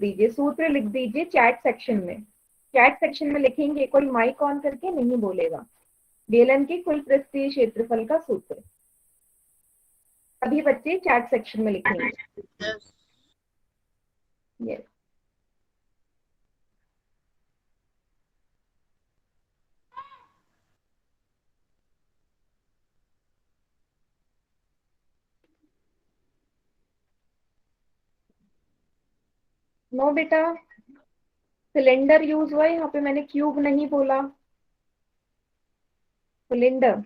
दीजिए, सूत्र लिख दीजिए चैट सेक्शन में। चैट सेक्शन में लिखेंगे, कोई माइक ऑन करके नहीं बोलेगा। बेलन के कुल पृष्ठीय क्षेत्रफल का सूत्र सभी बच्चे चैट सेक्शन में लिखेंगे। यस। नो बेटा, सिलेंडर यूज हुआ है यहाँ पे, मैंने क्यूब नहीं बोला, सिलेंडर।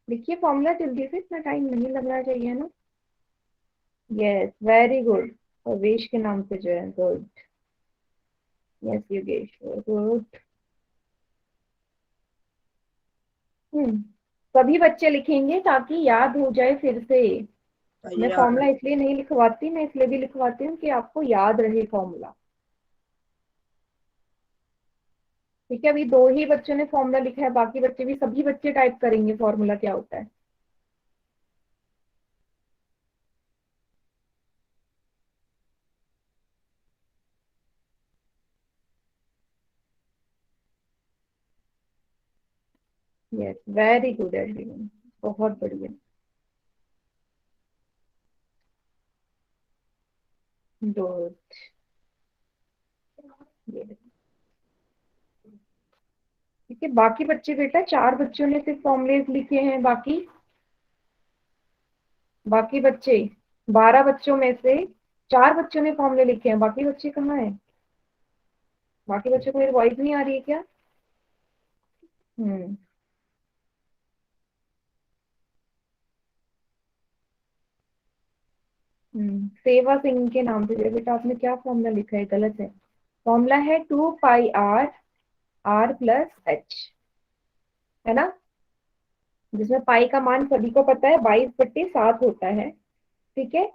लिखिए फॉर्मूला जल्दी से, इतना टाइम नहीं लगना चाहिए ना। यस, वेरी गुड, प्रवेश के नाम से जो है, गुड। Yes Yogesh, good. सभी बच्चे लिखेंगे ताकि याद हो जाए फिर से। मैं फॉर्मूला इसलिए नहीं लिखवाती, मैं इसलिए भी लिखवाती हूँ कि आपको याद रहे फॉर्मूला। ठीक है, अभी दो ही बच्चों ने फॉर्मूला लिखा है, बाकी बच्चे भी, सभी बच्चे टाइप करेंगे फॉर्मूला क्या होता है। यस, वेरी गुड एवरीवन, बहुत बढ़िया, गुड। ठीक है, बाकी बच्चे बेटा, चार बच्चों ने सिर्फ फॉर्मूलेज लिखे हैं, बाकी बच्चे 12 बच्चों में से 4 बच्चों ने फॉर्मूले लिखे हैं, बाकी बच्चे कहाँ हैं? बाकी बच्चों को मेरी वॉइस नहीं आ रही है क्या? हम्म सेवा सिंह के नाम से जो बेटा आपने क्या फॉर्मूला लिखा है, गलत है। फॉर्मूला है 2 पाई आर प्लस एच, है ना, जिसमें पाई का मान सभी को पता है 22/7 होता है। ठीक है,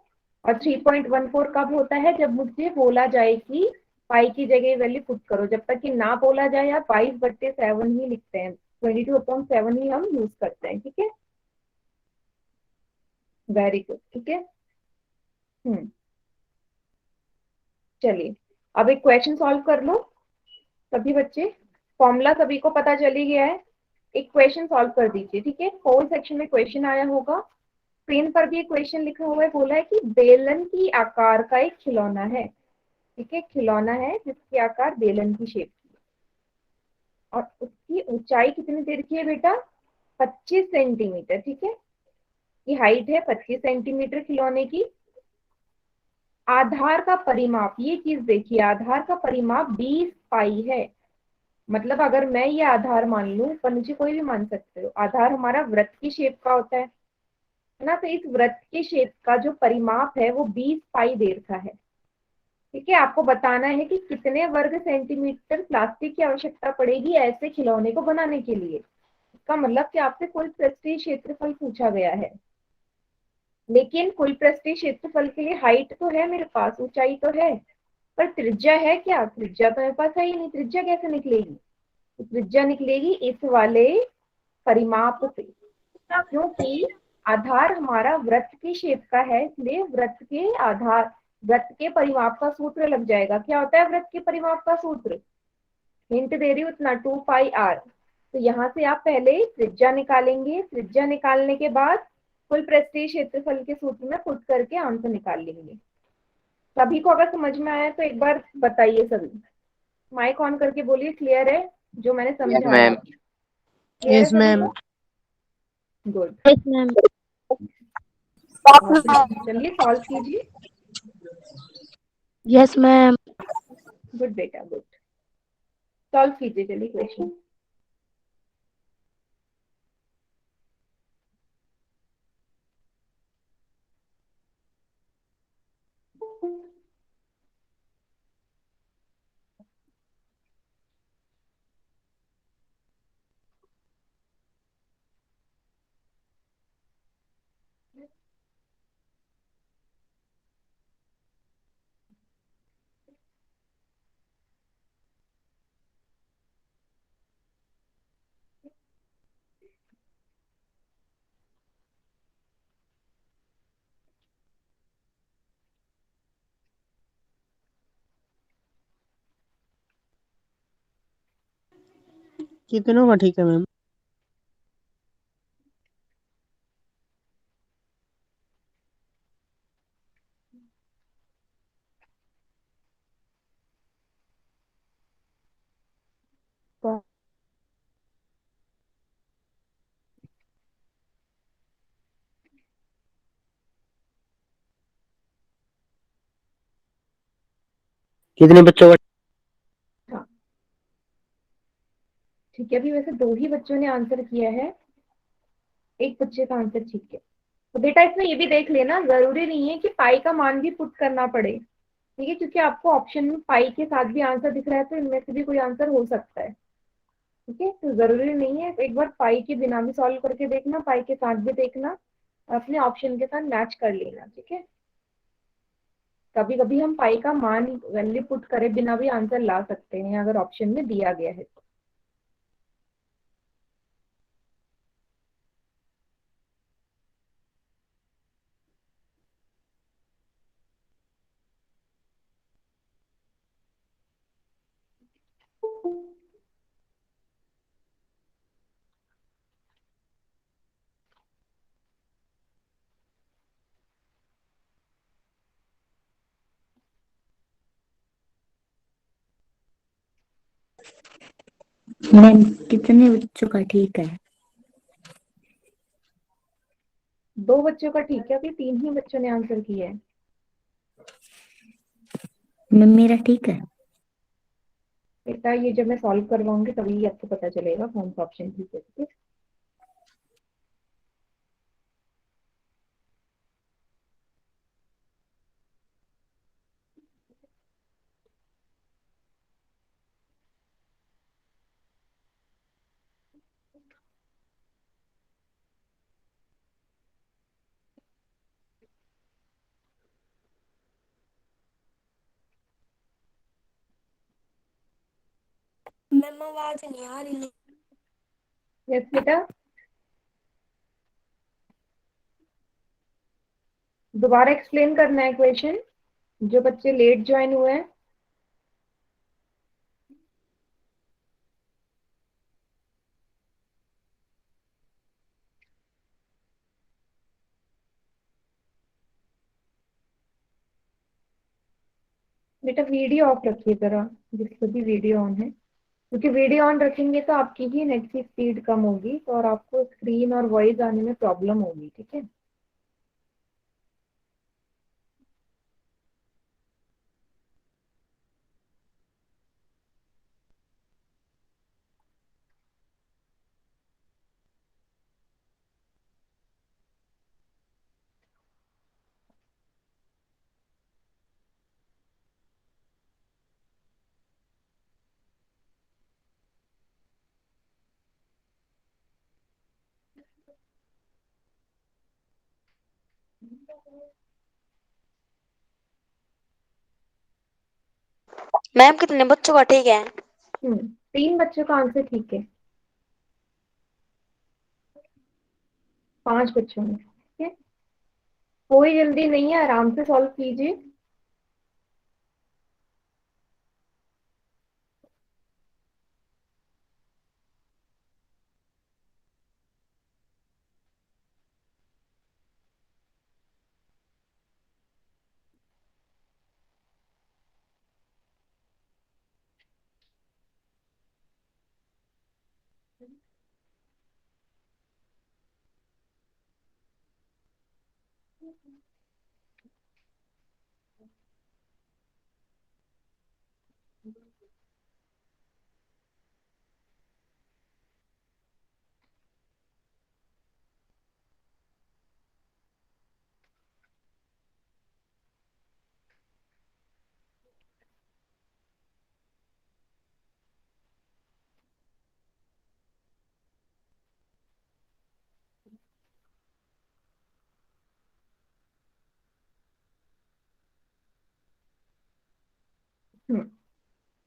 और 3.14 कब होता है? जब मुझसे बोला जाए कि पाई की जगह वैल्यू पुट करो। जब तक कि ना बोला जाए आप 22/7 ही लिखते हैं, 22/7 ही हम यूज करते हैं। ठीक है, वेरी गुड। ठीक है, हम्म चलिए, अब एक क्वेश्चन सॉल्व कर लो सभी बच्चे। फॉर्मूला सभी को पता चली गया है, एक क्वेश्चन सॉल्व कर दीजिए। ठीक है, फोर सेक्शन में क्वेश्चन आया होगा, स्क्रीन पर भी एक क्वेश्चन लिखा हुआ है, बोला है कि बेलन की आकार का एक खिलौना है। ठीक है, खिलौना है जिसकी आकार बेलन की शेप की, और उसकी ऊंचाई कितनी देर की है बेटा? 25 सेंटीमीटर। ठीक है, की हाइट है 25 सेंटीमीटर खिलौने की। आधार का परिमाप, ये चीज देखिए, आधार का परिमाप 20 पाई है। मतलब अगर मैं ये आधार मान लूं, पर मुझे कोई भी मान सकते हो, आधार हमारा वृत्त की शेप का होता है ना, तो इस वृत्त के शेप का जो परिमाप है वो 20 पाई देर का है। ठीक है, आपको बताना है कि कितने वर्ग सेंटीमीटर प्लास्टिक की आवश्यकता पड़ेगी ऐसे खिलौने को बनाने के लिए। इसका मतलब कि आपसे कुल पृष्ठीय क्षेत्रफल पूछा गया है, लेकिन कुल पृष्ठीय क्षेत्रफल के लिए हाइट तो है मेरे पास, ऊंचाई तो है, पर त्रिज्या है क्या? त्रिज्या तो मेरे पास है ही नहीं, त्रिज्या कैसे निकलेगी? तो त्रिज्या निकलेगी इस वाले परिमाप से, क्योंकि आधार हमारा वृत्त की शेप का है, इसलिए वृत्त के आधार, वृत्त के परिमाप का सूत्र लग जाएगा। क्या होता है वृत्त के परिमाप का सूत्र? हिंट दे रही हूँ इतना, 2 पाई आर। तो यहाँ से आप पहले त्रिज्या निकालेंगे, त्रिज्या निकालने के बाद कुल पृष्ठीय क्षेत्रफल के सूत्र में पुट करके आंसर निकाल लेंगे। सभी को अगर समझ में आया तो एक बार बताइए सभी, माइक ऑन करके बोलिए, क्लियर है जो मैंने यस समझाया? मैम। क्लियर है यस सभी मैम। को? Good, yes ma'am. बहुत बढ़िया। चलिए सॉल्व कीजिए। Yes ma'am. गुड बेटा, गुड, सॉल्व कीजिए चलिए क्वेश्चन। कितनों का ठीक है मैम? तो कितने बच्चों का? हाँ, ठीक है। अभी वैसे दो ही बच्चों ने आंसर किया है, एक बच्चे का आंसर ठीक है। तो बेटा इसमें ये भी देख लेना, जरूरी नहीं है कि पाई का मान भी पुट करना पड़े, ठीक है, क्योंकि आपको ऑप्शन में पाई के साथ भी आंसर दिख रहा है, तो इनमें से भी कोई आंसर हो सकता है। ठीक है, तो जरूरी नहीं है, एक बार पाई के बिना भी सॉल्व करके देखना, पाई के साथ भी देखना, अपने ऑप्शन के साथ मैच कर लेना। ठीक है, कभी कभी हम पाई का मान वैल्यू पुट करे बिना भी आंसर ला सकते हैं अगर ऑप्शन में दिया गया है तो। मैम कितने बच्चों का ठीक है? दो बच्चों का ठीक है, अभी तीन ही बच्चों ने आंसर किया है। मैम मेरा ठीक है। बेटा ये जब मैं सॉल्व करवाऊंगी तभी आपको पता चलेगा कौन सा ऑप्शन ठीक है। ठीक है, मैम आवाज नहीं आ रही। यस बेटा, दोबारा एक्सप्लेन करना है क्वेश्चन, जो बच्चे लेट ज्वाइन हुए हैं। बेटा वीडियो ऑफ रखिए जरा, जिससे भी वीडियो ऑन है, क्योंकि वीडियो ऑन रखेंगे तो आपकी ही नेट की स्पीड कम होगी, तो और आपको स्क्रीन और वॉइस आने में प्रॉब्लम होगी। ठीक है, मैम कितने बच्चों का ठीक है? तीन बच्चों का आंसर ठीक है, पांच बच्चों में। ठीक है, कोई जल्दी नहीं है, आराम से सॉल्व कीजिए।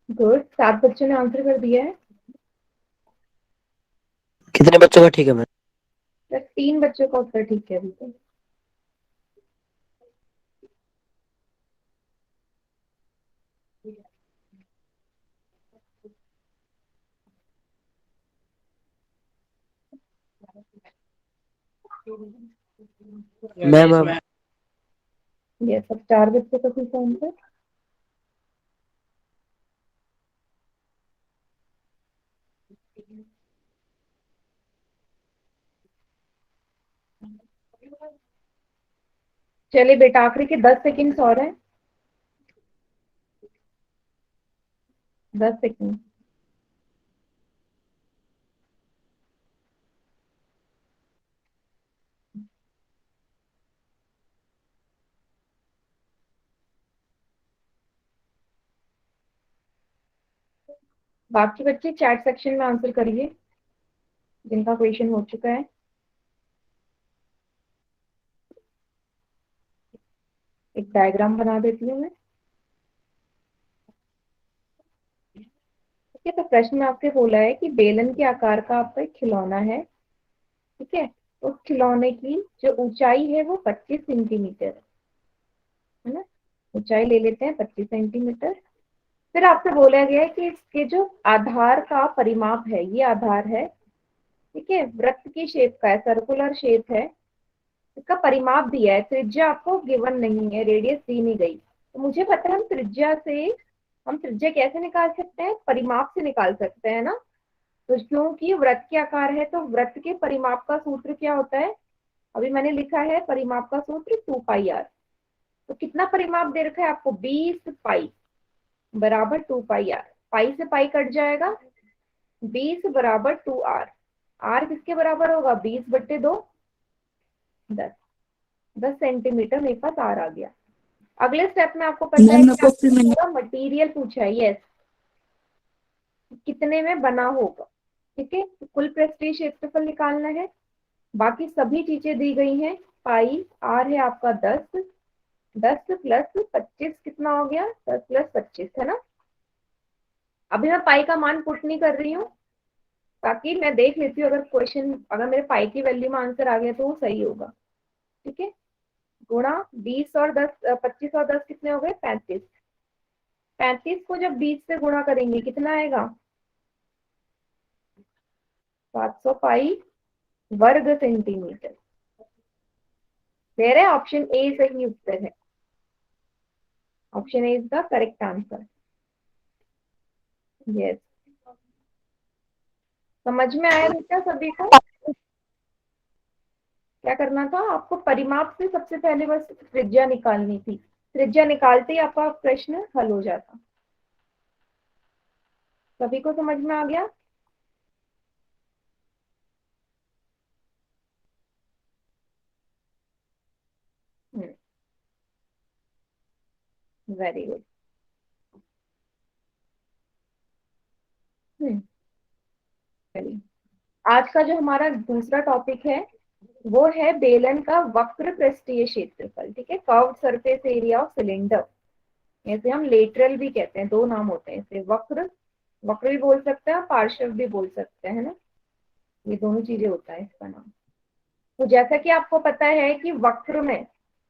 गुड, सात बच्चों ने आंसर कर दिया है। कितने बच्चों का ठीक है मैम? बस तीन बच्चों का उत्तर ठीक है अभी तो। मैम अब ये सब 4 बच्चों का ठीक आंसर। चलिए बेटा आखिरी के 10 सेकंड्स और हैं। 10 सेकंड। बाकी बच्चे चैट सेक्शन में आंसर करिए जिनका क्वेश्चन हो चुका है। एक डायग्राम बना देती हूँ मैं। ठीक है, तो प्रश्न में आपसे बोला है कि बेलन के आकार का आपका एक खिलौना है। ठीक है, उस खिलौने की जो ऊंचाई है वो 25 सेंटीमीटर है ना। ऊंचाई ले लेते हैं 25 सेंटीमीटर। फिर आपसे बोला गया है कि इसके जो आधार का परिमाप है, ये आधार है, ठीक है, वृत्त की शेप का है, सर्कुलर शेप है, इसका परिमाप दिया है, त्रिज्या आपको गिवन नहीं है, रेडियस दी नहीं गई। तो मुझे पता है हम त्रिज्या कैसे निकाल सकते हैं, परिमाप से निकाल सकते हैं ना। तो क्योंकि वृत्त के आकार है तो वृत्त के परिमाप का सूत्र क्या होता है, अभी मैंने लिखा है परिमाप का सूत्र 2πr। तो कितना परिमाप दे रखा है आपको, 20 पाई बराबर 2πr। पाई से पाई कट जाएगा, 20 बराबर 2r। r किसके बराबर होगा, 20/2, 10। 10 सेंटीमीटर मेरे पास r आ गया। अगले स्टेप में आपको पता है मैम कि मेरे को फिर मैंने आपको मटेरियल पूछा है, यस, कितने में बना होगा। ठीक है, तो कुल पृष्ठीय क्षेत्रफल निकालना है, बाकी सभी चीजें दी गई हैं। पाई आर है आपका 10, 10 प्लस 25 कितना हो गया, 10 प्लस 25 है ना। अभी मैं पाई का मान पुट नहीं कर रही हूँ, ताकि मैं देख लेती हूँ अगर मेरे पाई की वैल्यू में आंसर आ गया तो वो सही होगा। ठीक है, गुणा 20 और 10, 25 और 10 कितने हो गए, 35। 35 को जब 20 से गुणा करेंगे कितना आएगा, 700 पाई वर्ग सेंटीमीटर। क्लियर है, ऑप्शन ए सही उत्तर है। Option A is the correct answer. Yes, समझ में आया बेटा सभी को। क्या करना था आपको, परिमाप से सबसे पहले बस त्रिज्या निकालनी थी, त्रिज्या निकालते ही आपका प्रश्न हल हो जाता। सभी को समझ में आ गया। Very good. चलिए, आज का जो हमारा दूसरा टॉपिक है वो है बेलन का वक्र पृष्ठीय क्षेत्रफल। ठीक है, curved surface area of cylinder, ऐसे हम लेटरल भी कहते हैं, दो नाम होते हैं इसे, वक्र, वक्र भी बोल सकते हैं और पार्श्व भी बोल सकते हैं ना, ये दोनों चीजें होता है इसका नाम। तो जैसा कि आपको पता है कि वक्र में,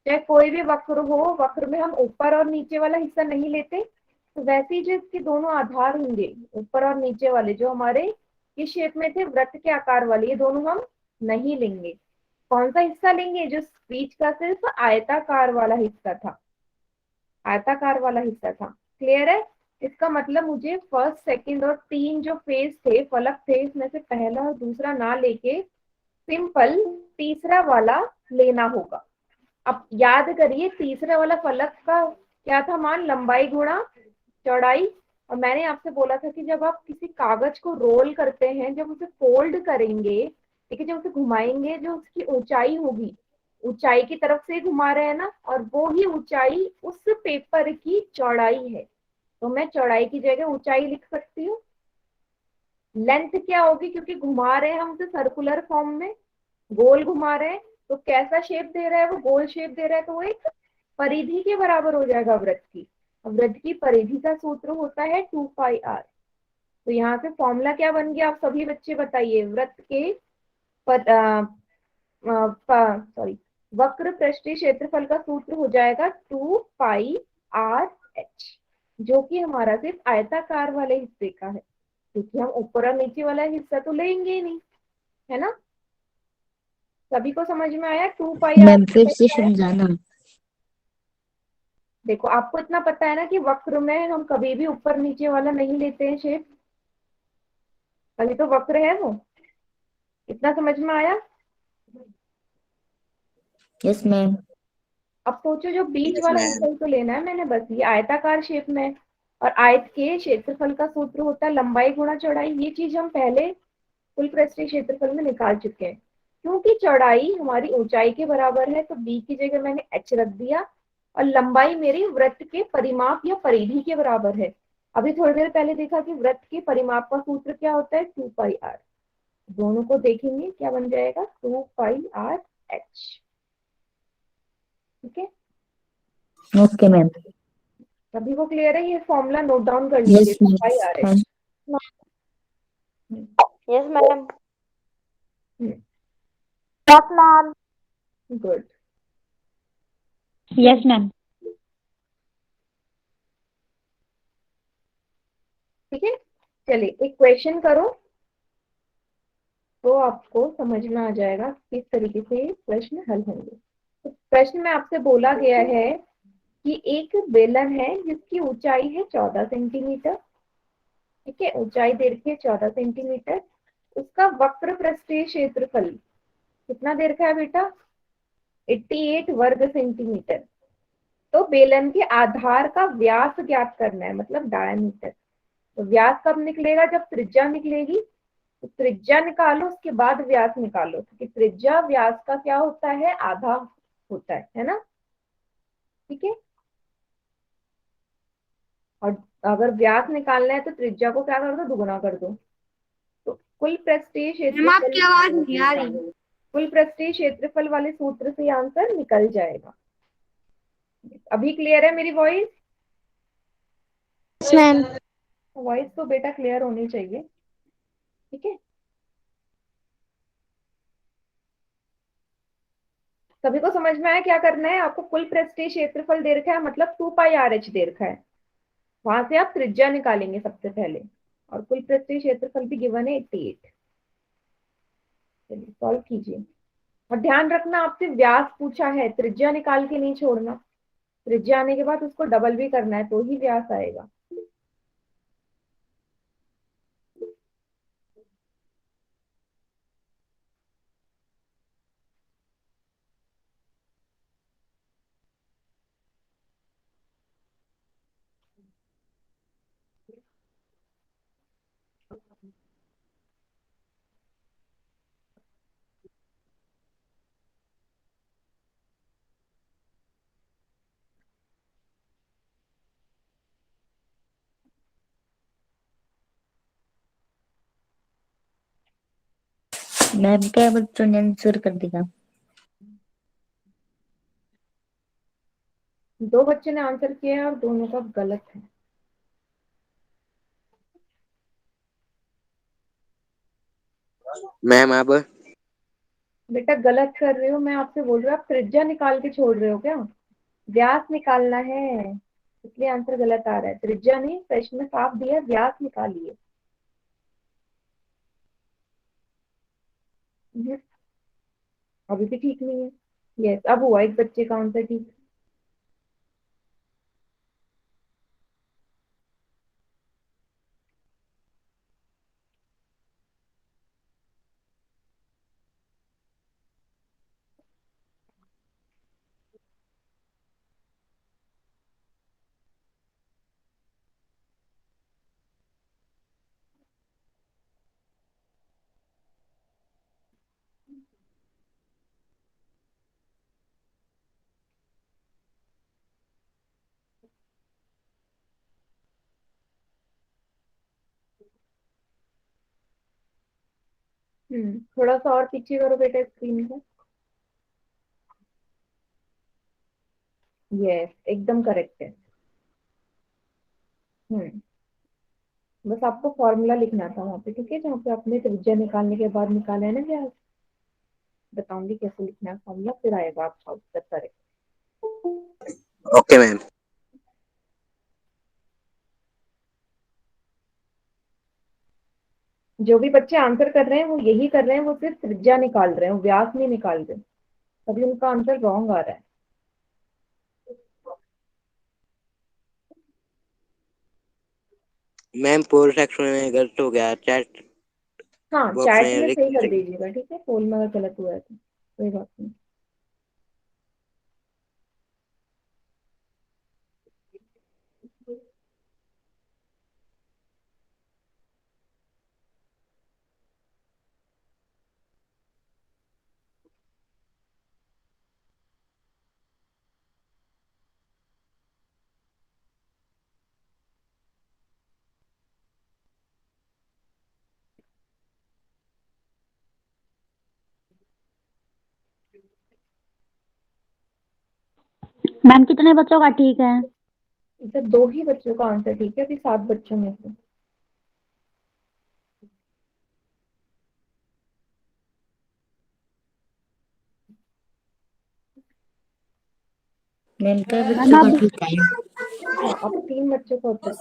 चाहे कोई भी वक्र हो, वक्र में हम ऊपर और नीचे वाला हिस्सा नहीं लेते, तो वैसे ही जो इसके दोनों आधार होंगे, ऊपर और नीचे वाले, जो हमारे इस शेप में थे वृत्त के आकार वाले, ये दोनों हम नहीं लेंगे। कौन सा हिस्सा लेंगे, जो बीच का सिर्फ आयताकार वाला हिस्सा था, आयताकार वाला हिस्सा था। क्लियर है, इसका मतलब मुझे फर्स्ट, सेकंड और 3 जो फेज थे, फलक थे, इसमें से पहला और दूसरा ना लेके सिंपल तीसरा वाला लेना होगा। अब याद करिए, तीसरे वाला फलक का क्या था मान, लंबाई गुणा चौड़ाई। और मैंने आपसे बोला था कि जब आप किसी कागज को रोल करते हैं, जब उसे फोल्ड करेंगे, ठीक है, जब उसे घुमाएंगे, जो उसकी ऊंचाई होगी, ऊंचाई की तरफ से घुमा रहे हैं ना, और वो ही ऊंचाई उस पेपर की चौड़ाई है। तो मैं चौड़ाई की जगह ऊंचाई लिख सकती हूँ। लेंथ क्या होगी, क्योंकि घुमा रहे हैं हम उसे सर्कुलर फॉर्म में, गोल घुमा रहे हैं, तो कैसा शेप दे रहा है, वो गोल शेप दे रहा है, तो वो एक परिधि के बराबर हो जाएगा वृत्त की। वृत्त की परिधि का सूत्र होता है 2πr। तो यहाँ से फॉर्मूला क्या बन गया, आप सभी बच्चे बताइए, वृत्त के सॉरी, वक्र पृष्ठीय क्षेत्रफल का सूत्र हो जाएगा 2πr/h, जो कि हमारा सिर्फ आयताकार वाले हिस्से का है, क्योंकि हम ऊपर और नीचे वाला हिस्सा तो लेंगे ही नहीं, है ना। सभी को समझ में आया 2 पाई आर? मैम फिर से समझाना। देखो आपको इतना पता है ना कि वक्र में हम कभी भी ऊपर नीचे वाला नहीं लेते हैं शेप, अभी तो वक्र है वो, इतना समझ में आया? Yes ma'am. अब सोचो जो बीच यस वाला मैम। एंगल तो लेना है मैंने, बस ये आयताकार शेप में, और आयत के क्षेत्रफल का सूत्र होता है लंबाई गुणा चौड़ाई। ये चीज हम पहले कुल पृष्ठीय क्षेत्रफल में निकाल चुके हैं। क्योंकि चौड़ाई हमारी ऊंचाई के बराबर है तो बी की जगह मैंने एच रख दिया, और लंबाई मेरी वृत्त के परिमाप या परिधि के बराबर है। अभी थोड़ी देर पहले देखा कि वृत्त के परिमाप का सूत्र क्या होता है, 2 पाई आर। दोनों को देखेंगे क्या बन जाएगा, 2 पाई आर एच। ठीक है, ओके मैम। सभी को क्लियर है? ये फॉर्मूला नोट डाउन कर लीजिए, yes 2 pi R H. Ma'am. Yes ma'am. Good. Yes ma'am. Yes ma'am. ठीक है, चलिए एक क्वेश्चन करो तो आपको समझ में आ जाएगा किस तरीके से प्रश्न हल होंगे। तो प्रश्न में आपसे बोला गया है कि एक बेलन है जिसकी ऊंचाई है 14 सेंटीमीटर। ठीक है, ऊंचाई दे रखी है 14 सेंटीमीटर। उसका वक्र पृष्ठीय क्षेत्रफल कितना दे रखा है बेटा, 88 वर्ग सेंटीमीटर। तो बेलन के आधार का व्यास ज्ञात करना है, मतलब डायमीटर। तो व्यास कब निकलेगा, जब त्रिज्या निकलेगी। तो त्रिज्या निकालो उसके बाद व्यास निकालो, क्योंकि त्रिज्या व्यास का क्या होता है, आधा होता है ना। ठीक है, और अगर व्यास निकालना है तो त्रिज्या को क्या कर दो, दुगुना कर दो। तो कुल पृष्ठीय मैम आपकी आवाज नहीं आ रही। क्षेत्रफल, कुल पृष्ठीय क्षेत्रफल वाले सूत्र से आंसर निकल जाएगा। अभी क्लियर है मेरी वॉइस? Yes ma'am. वॉइस तो बेटा क्लियर होनी चाहिए। ठीक है, सभी को समझ में आया क्या करना है आपको? कुल पृष्ठीय क्षेत्रफल दे रखा है, मतलब 2 पाई आर एच दे रखा है, वहां से आप त्रिज्या निकालेंगे सबसे पहले, और कुल पृष्ठीय क्षेत्रफल भी गिवन है 88। चलिए सॉल्व कीजिए, और ध्यान रखना आपसे व्यास पूछा है, त्रिज्या निकाल के नहीं छोड़ना। त्रिज्या आने के बाद उसको डबल भी करना है तो ही व्यास आएगा। मैम क्या बच्चों ने आंसर कर दिया? 2 बच्चे ने आंसर किया है और दोनों का गलत है। मैम अब बेटा गलत कर रहे हो, मैं आपसे बोल रही हूँ, आप त्रिज्या निकाल के छोड़ रहे हो क्या? व्यास निकालना है, इसलिए आंसर गलत आ रहा है। त्रिज्या नहीं, प्रश्न में साफ दिया व्यास निकालिए। हम्म, अभी भी ठीक नहीं है। यस, अब हुआ एक बच्चे का आंसर ठीक। थोड़ा सा और पीछे करो बेटा स्क्रीन को। यस, एकदम करेक्ट है। हम्म, बस आपको फॉर्मूला लिखना था वहां पे, ठीक है, जहाँ पे आपने त्रिज्या निकालने के बाद निकाला है ना व्यास। बताऊंगी कैसे लिखना है फॉर्मूला, फिर आएगा आपका उत्तर करेक्ट। Okay ma'am. जो भी बच्चे आंसर कर रहे हैं वो यही कर रहे हैं, वो सिर्फ त्रिज्या निकाल रहे हैं, वो व्यास नहीं निकाल रहे, तभी उनका आंसर रॉन्ग आ रहा है। मैम पोल सेक्शन में गलत हो गया, चैट हाँ, बॉक्स चैट में में लिख सही कर दीजिए। दीजिएगा, ठीक है, पोल में अगर गलत हुआ है तो कोई बात नहीं। मैम कितने बच्चों का ठीक है? इधर 2 ही बच्चों का आंसर ठीक है अभी 7 बच्चों में से। मैम तो बच्चों का ठीक है। हाँ, अब 3 बच्चों का उत्तर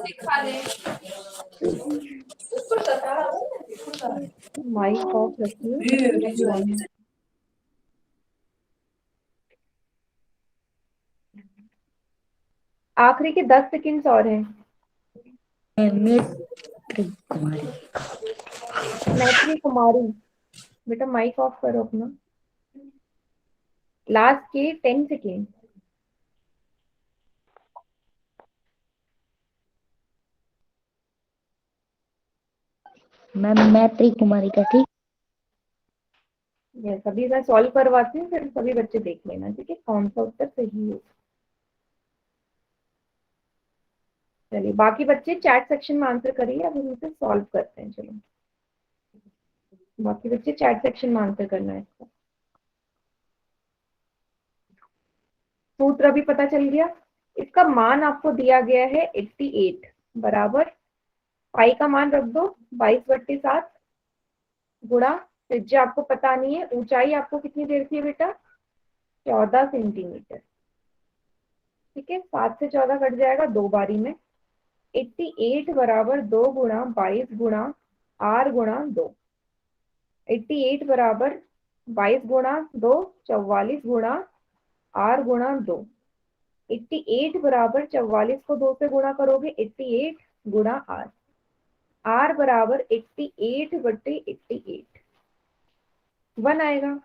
माइक ऑफ रखिए। आखिरी के 10 सेकंड्स और हैं। कुमारी। मैत्री कुमारी, बेटा माइक ऑफ करो अपना। लास्ट के 10 सेकंड। मैम मैत्री कुमारी का ठीक। यस, अभी मैं सॉल्व करवाती हूँ, फिर सभी बच्चे देख लेना, ठीक है, कौन सा उत्तर सही है। चलिए बाकी बच्चे चैट सेक्शन में आंसर करिए, अब हम इसे सॉल्व करते हैं। चलो बाकी बच्चे चैट सेक्शन में आंसर करना है इसका। सूत्र अभी पता चल गया। इसका मान आपको दिया गया है 88 बराबर पाई का मान रख दो 22/7 गुणा त्रिज्या आपको पता नहीं है, ऊंचाई आपको कितनी देर की है बेटा 14 सेंटीमीटर। ठीक है, 7 से 14 कट जाएगा 2 बारी में। 88 बराबर 2 गुणा 22 गुणा r गुणा 2। 88 बराबर 22 गुणा 2 44 गुणा r गुणा 2। 88 बराबर 44 को 2 से गुणा करोगे 88 गुणा r। r बराबर 88/88 1 आएगा।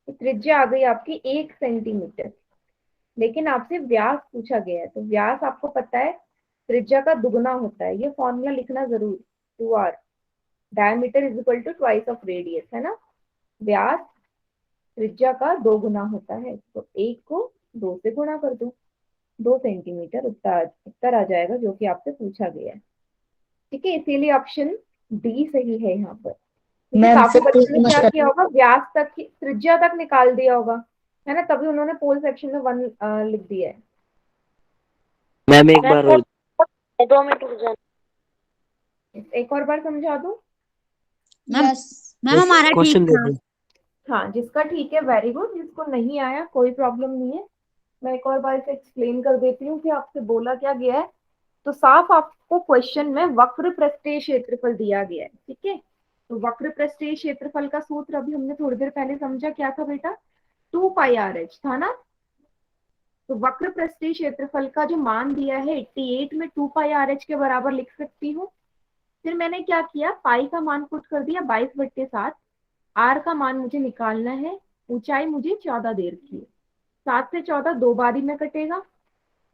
तो त्रिज्या आ गई आपकी 1 सेंटीमीटर। लेकिन आपसे व्यास पूछा गया है, तो व्यास आपको पता है त्रिज्या का दुगना होता है, ये फॉर्मूला लिखना जरूर 2r diameter is equal to twice of radius, है ना। व्यास त्रिज्या का 2 गुना होता है, तो 1 को 2 से गुणा कर दो, 2 सेंटीमीटर उत्तर आ जाएगा जो कि आपसे पूछा गया है। ठीक है, इसीलिए ऑप्शन डी सही है यहाँ पर। मैम काफी सत्य बच्चों ने क्या किया होगा, व्यास तक त्रिज्या तक निकाल दिया होगा, है ना, तभी उन्होंने पोल सेक्शन में 1 लिख दिया है। मैम एक बार और 2 मिनट रुक जाना। एक और बार समझा दूं। मैम हमारा ठीक क्वेश्चन दे था। दो। हाँ, जिसका ठीक है वेरी गुड, जिसको नहीं आया कोई प्रॉब्लम नहीं है। मैं एक और बार इसे एक्सप्लेन कर देती हूँ कि आपसे बोला क्या गया है। तो साफ आपको क्वेश्चन में वक्र पृष्ठीय क्षेत्रफल दिया गया है, ठीक है। तो वक्र पृष्ठीय क्षेत्रफल का सूत्र अभी हमने थोड़ी देर पहले समझा, क्या था बेटा 2πrh था ना। तो वक्र पृष्ठीय क्षेत्रफल का जो मान दिया है 88 में 2πrh के बराबर लिख सकती हूँ। फिर मैंने क्या किया, पाई का मान पुट कर दिया 22/7, आर का मान मुझे निकालना है, ऊंचाई मुझे 14 दे रखी है। 7 से 14 2 बारी में कटेगा,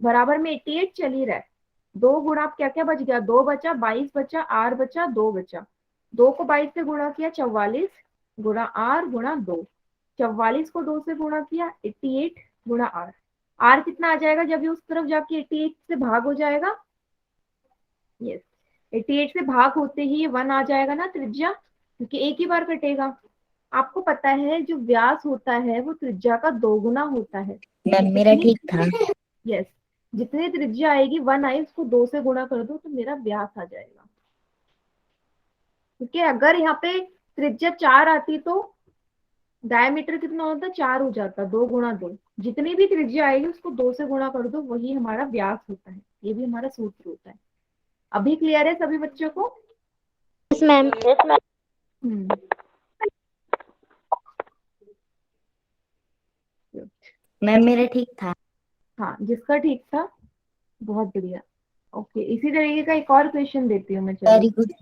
बराबर में 88 चल ही रहा है। 2 गुणा क्या क्या बच गया, 2 बचा, 22 बचा, आर बचा, 2 बचा। 2 को 22 से गुणा किया 44 गुणा आर गुणा 2। 44 को 2 से गुणा किया 88 गुणा आर। आर कितना आ जाएगा जब ये उस तरफ जाके 88 से भाग हो जाएगा। यस, 88 से भाग होते ही ये 1 आ जाएगा ना त्रिज्या, क्योंकि एक ही बार कटेगा। आपको पता है जो व्यास होता है वो त्रिज्या का 2 गुना होता है। मैम मेरा ठीक था। यस, जितनी त्रिज्या आएगी 1 आई, उसको 2 से गुणा कर दो तो मेरा व्यास आ जाएगा। क्योंकि अगर यहाँ पे त्रिज्या 4 आती तो डायमीटर कितना होता, 4 हो जाता, 2 गुणा 2। जितनी भी त्रिज्या आएगी उसको 2 से गुणा कर दो, वही हमारा व्यास होता है, ये भी हमारा सूत्र होता है। अभी क्लियर है सभी बच्चों को। Yes ma'am. हम्म। मैम मेरा ठीक था। हाँ, जिसका ठीक था, बहुत बढ़िया। ओके, इसी तरीके का एक और क्वेश्चन देती हूँ मैं, चलो। Very good.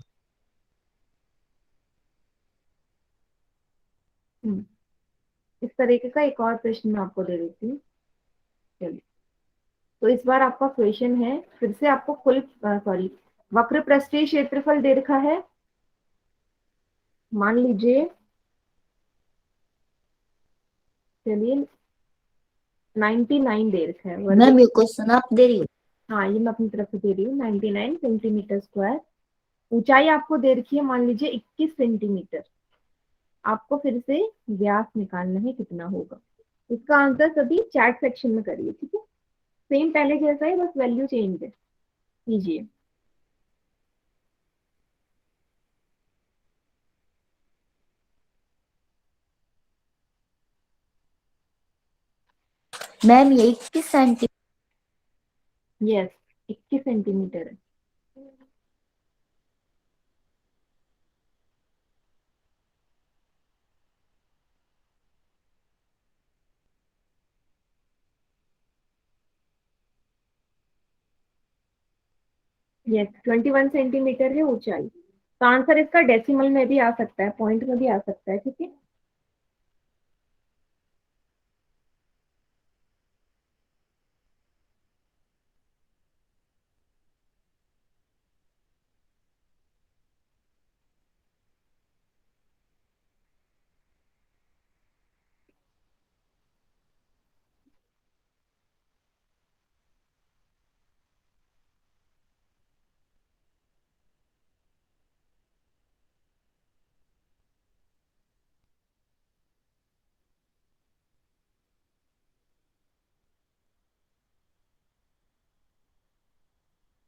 हम्म, इस तरीके का एक और प्रश्न मैं आपको दे देती हूँ। चलिए, तो इस बार आपका क्वेश्चन है, फिर से आपको कुल सॉरी वक्र पृष्ठीय क्षेत्रफल दे रखा है। मान लीजिए, चलिए 99 दे रखा है वर्ग। मैम ये क्वेश्चन आप दे रही हो? हाँ, ये मैं अपनी तरफ से दे रही हूँ, 99 सेंटीमीटर स्क्वायर। ऊंचाई आपको दे रखी है, मान लीजिए 21 सेंटीमीटर। आपको फिर से व्यास निकालना है, कितना होगा। इसका आंसर सभी चैट सेक्शन में करिए, ठीक है। सेम पहले जैसा है, बस वैल्यू चेंज है, कीजिए। मैम ये 21 सेंटीमीटर। यस, 21 सेंटीमीटर है। यस, 21 सेंटीमीटर है ऊंचाई। तो आंसर इसका डेसिमल में भी आ सकता है, पॉइंट में भी आ सकता है, ठीक है।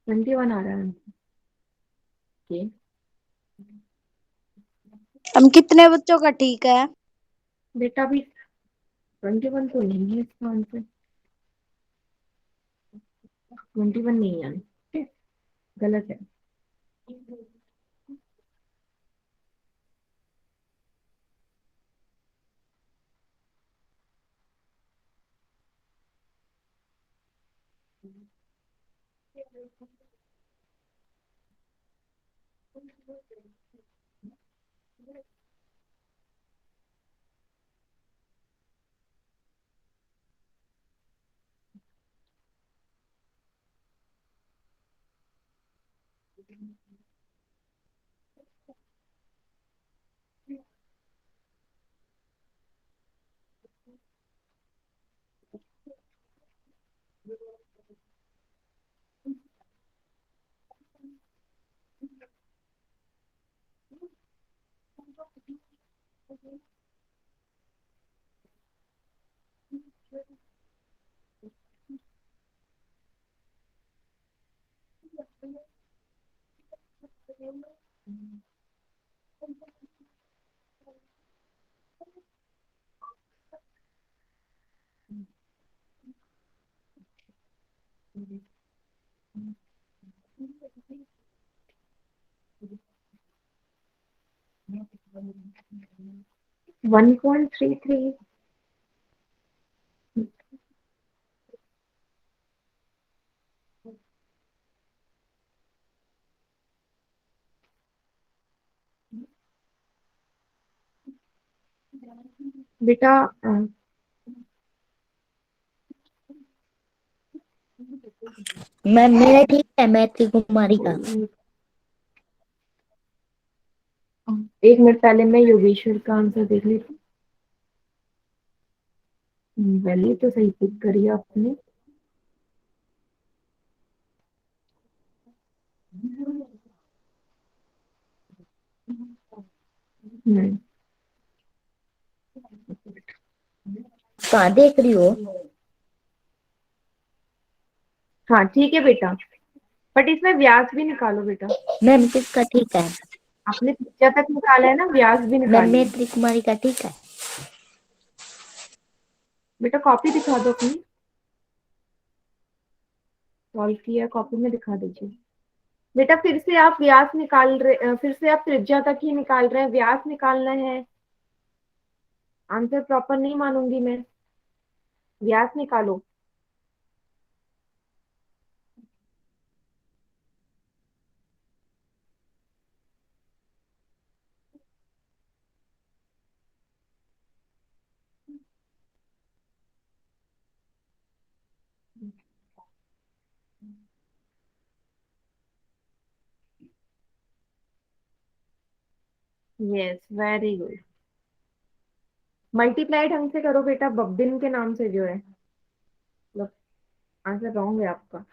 ट्वेंटी वन आ रहा है। ओके, हम कितने बच्चों का ठीक है? बेटा भी 21 तो नहीं है इसका आंसर। 21 नहीं है, ठीक है? गलत है। One point three three. बेटा मैम मेरा ठीक है, मैत्री कुमारी का। एक मिनट, पहले मैं योगेश्वर का आंसर देख लेती हूँ। वैल्यू तो सही पिक करी आपने। हम्म, कहाँ देख रही हो? हाँ ठीक है बेटा, बट इसमें व्यास भी निकालो बेटा। मैम किसका ठीक है? आपने त्रिज्या तक निकाला है ना, व्यास भी मैम निकालिए। मैत्री कुमारी का ठीक है। बेटा कॉपी दिखा दो अपनी, सॉल्व किया कॉपी में दिखा दीजिए। बेटा फिर से आप व्यास निकाल रहे, फिर से आप त्रिज्या तक ही निकाल रहे हैं, व्यास निकालना है। आंसर प्रॉपर नहीं मानूंगी मैं, व्यास निकालो। Yes, very good. मल्टीप्लाई ढंग से करो बेटा, बब्बिन के नाम से जो है, मतलब आंसर रॉन्ग है आपका।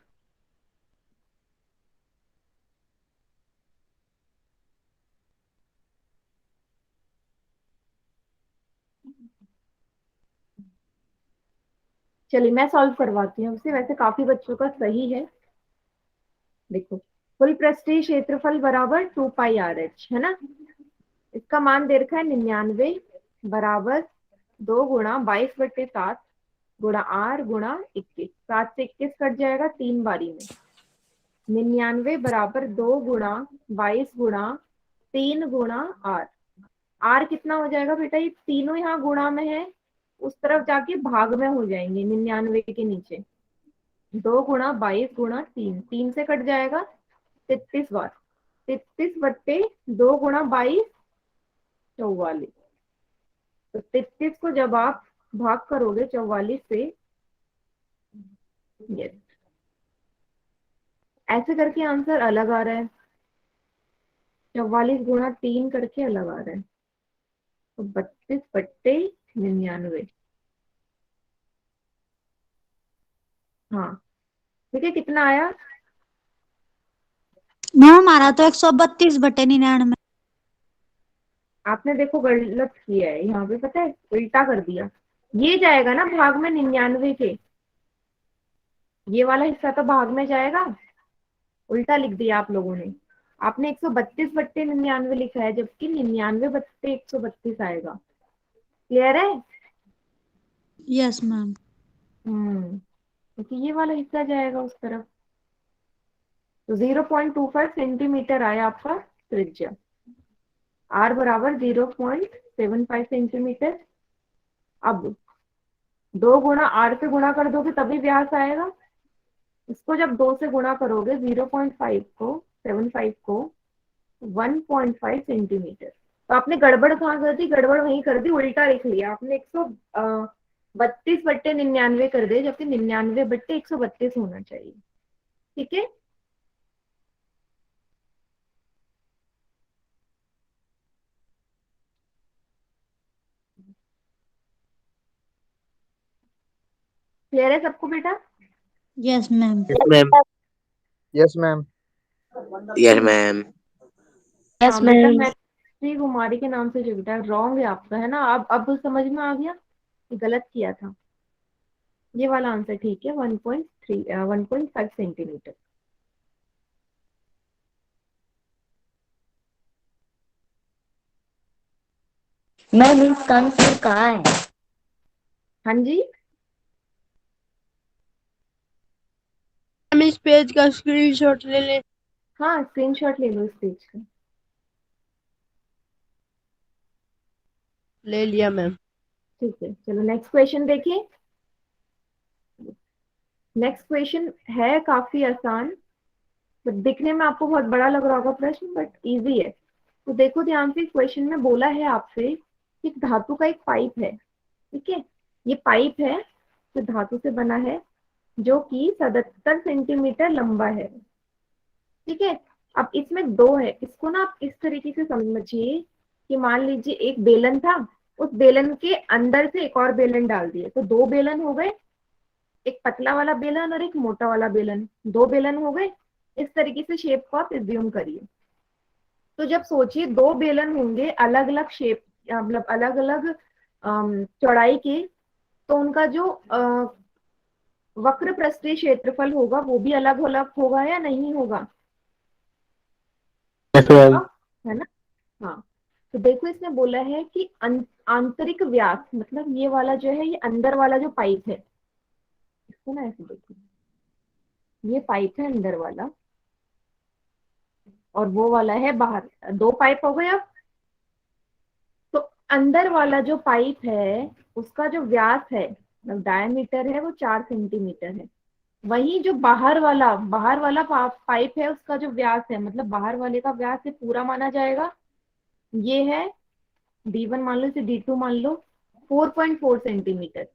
चलिए मैं सॉल्व करवाती हूँ उसे, वैसे काफी बच्चों का सही है। देखो, कुल पृष्ठीय क्षेत्रफल बराबर 2 पाई RH है ना। इसका मान दे रखा है 99 बराबर 2 × 22/7 गुणा R गुणा 21। 7 से 21 कट जाएगा 3 बारी में। 99 बराबर 2 × 22 गुणा 3 गुणा R। R कितना हो जाएगा बेटा, ये तीनों यहाँ गुणा में है, उस तरफ जाके भाग में हो जाएंगे 99 के नीचे। 2 × 22 गुणा 3, 3 से कट जाएगा 33 बार। 33/2 × 22 44। तो 33 को जब आप भाग करोगे 44 से, यस, ऐसे करके आंसर अलग आ रहा है। 44 × 3 करके अलग आ रहा है, तो 32/99। हाँ ठीक है, कितना आया? मैम हमारा तो 132/99। आपने देखो गलत किया है यहाँ पे, पता है, उल्टा कर दिया। ये जाएगा ना भाग में 99 के, ये वाला हिस्सा तो भाग में जाएगा, उल्टा लिख दिया आप लोगों ने। आपने 132/99 लिखा है, जबकि 99/132 आएगा। क्लियर है? Yes ma'am. क्योंकि ये वाला हिस्सा जाएगा उस तरफ। तो 0.25 सेंटीमीटर आया आपका त्रिज्या। R बराबर 0.75 सेंटीमीटर। अब 2 × R से गुणा कर दोगे तभी व्यास आएगा। इसको जब 2 से गुणा करोगे 0.5 को 75 को 1.5 सेंटीमीटर। तो आपने गड़बड़ कहाँ कर दी? गड़बड़ वहीं कर दी, उल्टा लिख लिया आपने। 132/99 कर दे, जबकि 99/132 होना चाहिए। ठीक है, क्लियर है सबको बेटा? Yes ma'am. Yes ma'am. Yes ma'am. Yes ma'am. हाँ बेटा, मैं श्री कुमारी के नाम से जो बेटा रॉन्ग है आपका, है ना। अब समझ में आ गया कि गलत किया था। ये वाला आंसर ठीक है, 1.5 सेंटीमीटर। मैम इसका आंसर कहाँ है? हाँ जी, हम इस पेज का स्क्रीनशॉट ले ले। हाँ स्क्रीनशॉट ले लो इस पेज का। ले लिया मैम। ठीक है, चलो नेक्स्ट क्वेश्चन देखिए। नेक्स्ट क्वेश्चन है काफी आसान, बट दिखने में आपको बहुत बड़ा लग रहा होगा प्रश्न, बट इजी है। तो देखो ध्यान से, क्वेश्चन में बोला है आपसे कि धातु का एक पाइप है। ठीक है, ये पाइप है जो धातु से बना है, जो कि 77 सेंटीमीटर लंबा है। ठीक है, अब इसमें दो है। इसको ना आप इस तरीके से समझिए कि मान लीजिए एक बेलन था, उस बेलन के अंदर से एक और बेलन डाल दिए, तो दो बेलन हो गए। एक पतला वाला बेलन और एक मोटा वाला बेलन, दो बेलन हो गए। इस तरीके से शेप को आप एज्यूम करिए। तो जब सोचिए दो बेलन होंगे अलग अलग शेप, मतलब अलग अलग चौड़ाई के, तो उनका जो वक्र पृष्ठीय क्षेत्रफल होगा वो भी अलग अलग होगा या नहीं होगा? Yes ma'am. होगा, है ना। हाँ, तो देखो इसने बोला है कि आंतरिक व्यास, मतलब ये वाला जो है, ये अंदर वाला जो पाइप है, इसको ना ऐसे देखो, ये पाइप है अंदर वाला। और वो वाला है बाहर। दो पाइप हो गए अब। तो अंदर वाला जो पाइप है उसका जो व्यास है, मतलब डायमीटर है, वो 4 सेंटीमीटर है। वही जो बाहर वाला पाइप है उसका जो व्यास है, मतलब बाहर वाले का व्यास है, पूरा माना जाएगा। ये है D1 मान लो, इसे D2 मान लो, 4.4 सेंटीमीटर।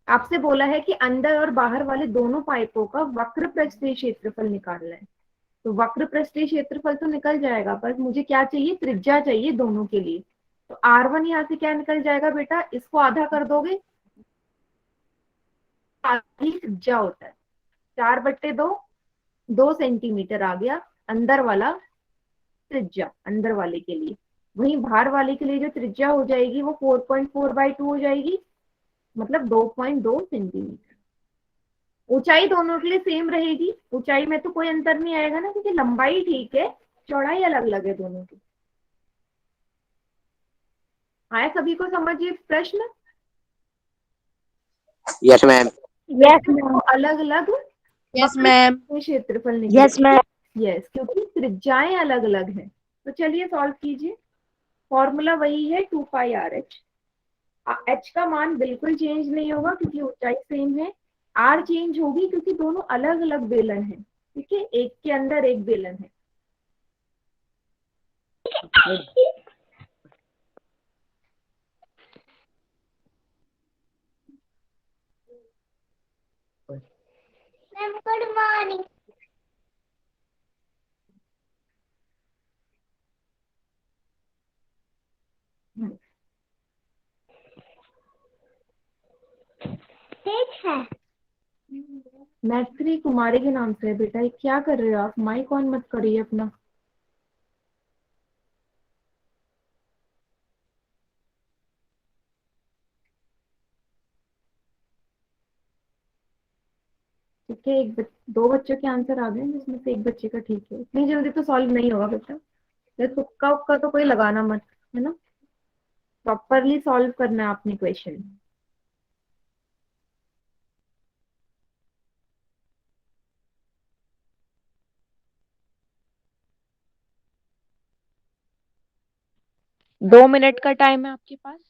आपसे बोला है कि अंदर और बाहर वाले दोनों पाइपों का वक्र पृष्ठीय क्षेत्रफल निकालना है। तो वक्र पृष्ठीय क्षेत्रफल तो निकल जाएगा, पर मुझे क्या चाहिए, त्रिज्या चाहिए दोनों के लिए। तो R1 यहाँ से क्या निकल जाएगा बेटा, इसको आधा कर दोगे, आधी त्रिज्या होता है, 4/2, 2 सेंटीमीटर आ गया अंदर वाला त्रिज्या अंदर वाले के लिए। वहीं बाहर वाले के लिए जो त्रिज्या हो जाएगी वो 4.4/2 हो जाएगी, मतलब 2.2 सेंटीमीटर। ऊंचाई दोनों के लिए सेम रहेगी, ऊंचाई में तो कोई अंतर नहीं आएगा ना, क्योंकि लंबाई ठीक है, चौड़ाई अलग अलग है दोनों की। आया सभी को समझ ये प्रश्न? Yes, ma'am. Yes, ma'am. अलग अलग Yes, ma'am. क्षेत्रफल Yes, निकले। ma'am. यस, क्योंकि त्रिज्याएं अलग अलग हैं। तो चलिए सॉल्व कीजिए। फॉर्मूला वही है 2πRh। h का मान बिल्कुल चेंज नहीं होगा क्योंकि ऊंचाई सेम है। r चेंज होगी क्योंकि दोनों अलग अलग बेलन हैं। ठीक है, एक के अंदर एक बेलन है। Good morning. ठीक है। मैत्री कुमारी के नाम से है बेटा। ये क्या कर रहे हो आप? माइक ऑन मत करिए अपना। ठीक है, दो बच्चों के आंसर आ गए हैं, जिसमें से एक बच्चे का ठीक है। इतनी जल्दी तो सॉल्व नहीं होगा बेटा, ये तुक्का उक्का तो कोई लगाना मत, है ना। प्रॉपरली सॉल्व करना है आपने क्वेश्चन। दो मिनट का टाइम है आपके पास।